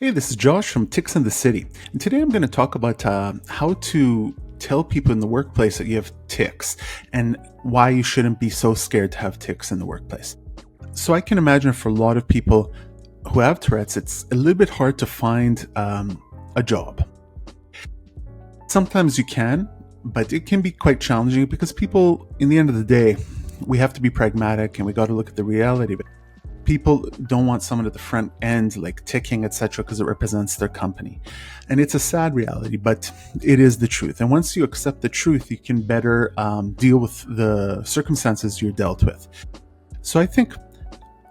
Hey, this is Josh from Tics the City, and today I'm going to talk about how to tell people in the workplace that you have tics and why you shouldn't be so scared to have tics in the workplace. So I can imagine for a lot of people who have Tourette's, it's a little bit hard to find a job. Sometimes you can, but it can be quite challenging because people, in the end of the day, we have to be pragmatic and we got to look at the reality of it. People don't want someone at the front end like ticking, etc., because it represents their company. And it's a sad reality, but it is the truth. And once you accept the truth, you can better deal with the circumstances you're dealt with. So I think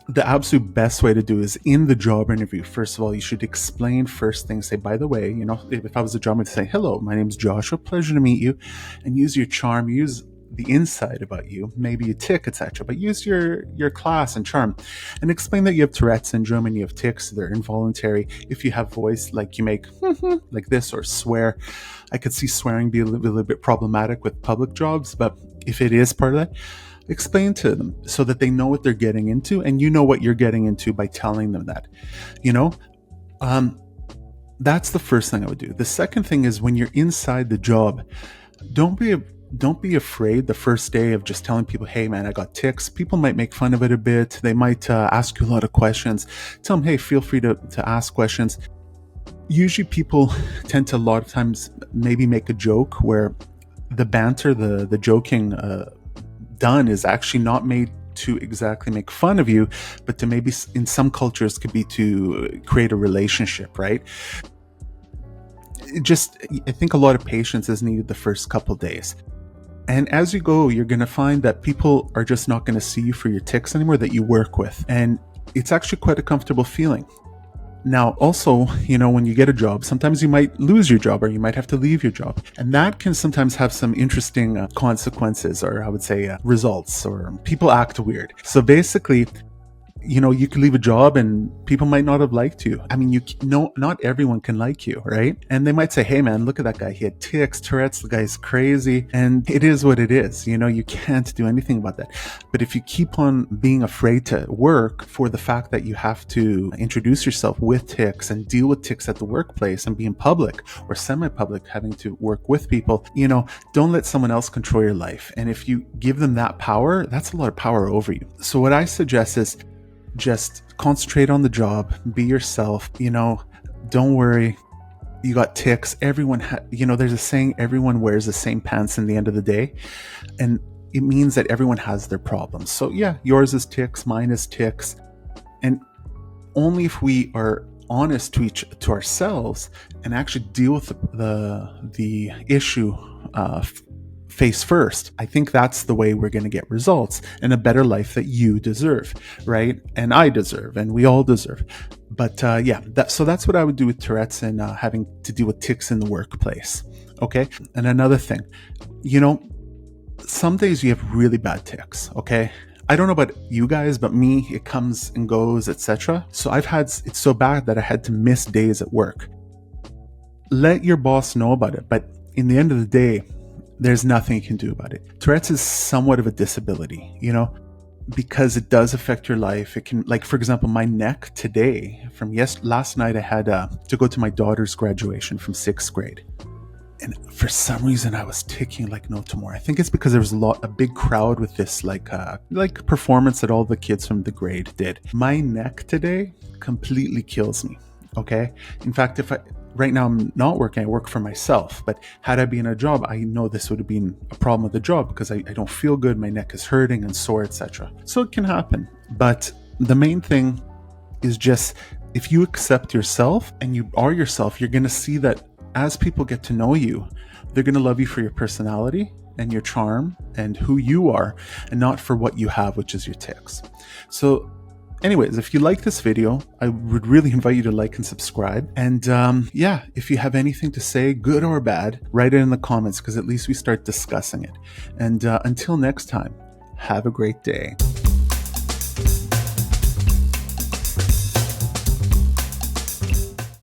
the absolute best way to do is in the job interview. First of all, you should explain first things. Say, by the way, if I was a job, I'd say, hello, my name is Joshua, pleasure to meet you. And use your charm, use the inside about you, maybe you tic, etc., but use your class and charm and explain that you have Tourette Syndrome and you have tics. They're involuntary. If you have voice like you make like this or swear, I could see swearing be a little bit problematic with public jobs, but if it is part of that, explain to them so that they know what they're getting into, and you know what you're getting into by telling them that. That's the first thing I would do. The second thing is, when you're inside the job, don't be afraid the first day of just telling people, hey man, I got tics. People might make fun of it a bit. They might ask you a lot of questions. Tell them, hey, feel free to ask questions. Usually people tend to a lot of times maybe make a joke where the banter, the joking done is actually not made to exactly make fun of you, but to maybe in some cultures could be to create a relationship, right? I think a lot of patience is needed the first couple days. And as you go, you're going to find that people are just not going to see you for your tics anymore that you work with. And it's actually quite a comfortable feeling. Now, also, when you get a job, sometimes you might lose your job or you might have to leave your job. And that can sometimes have some interesting consequences, or I would say results, or people act weird. So basically, you could leave a job and people might not have liked you. I mean, not everyone can like you, right? And they might say, hey man, look at that guy. He had tics, Tourette's, the guy's crazy. And it is what it is. You can't do anything about that. But if you keep on being afraid to work for the fact that you have to introduce yourself with tics and deal with tics at the workplace and be in public or semi-public, having to work with people, don't let someone else control your life. And if you give them that power, that's a lot of power over you. So what I suggest is, just concentrate on the job, be yourself, don't worry. You got tics. Everyone, there's a saying, everyone wears the same pants in the end of the day. And it means that everyone has their problems. So yeah, yours is tics, mine is tics. And only if we are honest to ourselves and actually deal with the issue face first, I think that's the way we're going to get results and a better life that you deserve, right? And I deserve, and we all deserve. But so that's what I would do with Tourette's and having to deal with tics in the workplace. Okay. And another thing, some days you have really bad tics. Okay. I don't know about you guys, but me, it comes and goes, etc. So it's so bad that I had to miss days at work. Let your boss know about it. But in the end of the day, there's nothing you can do about it. Tourette's is somewhat of a disability, because it does affect your life. It can, like, for example, my neck today, last night, I had to go to my daughter's graduation from 6th grade. And for some reason, I was ticking like no tomorrow. I think it's because there was a big crowd with this like performance that all the kids from the grade did. My neck today completely kills me. Okay. In fact, right now I'm not working, I work for myself, but had I been in a job, I know this would have been a problem with the job because I don't feel good, my neck is hurting and sore, etc. So it can happen. But the main thing is just, if you accept yourself and you are yourself, you're going to see that as people get to know you, they're going to love you for your personality and your charm and who you are, and not for what you have, which is your tics. So anyways, if you like this video, I would really invite you to like and subscribe. And if you have anything to say, good or bad, write it in the comments, because at least we start discussing it. And until next time, have a great day.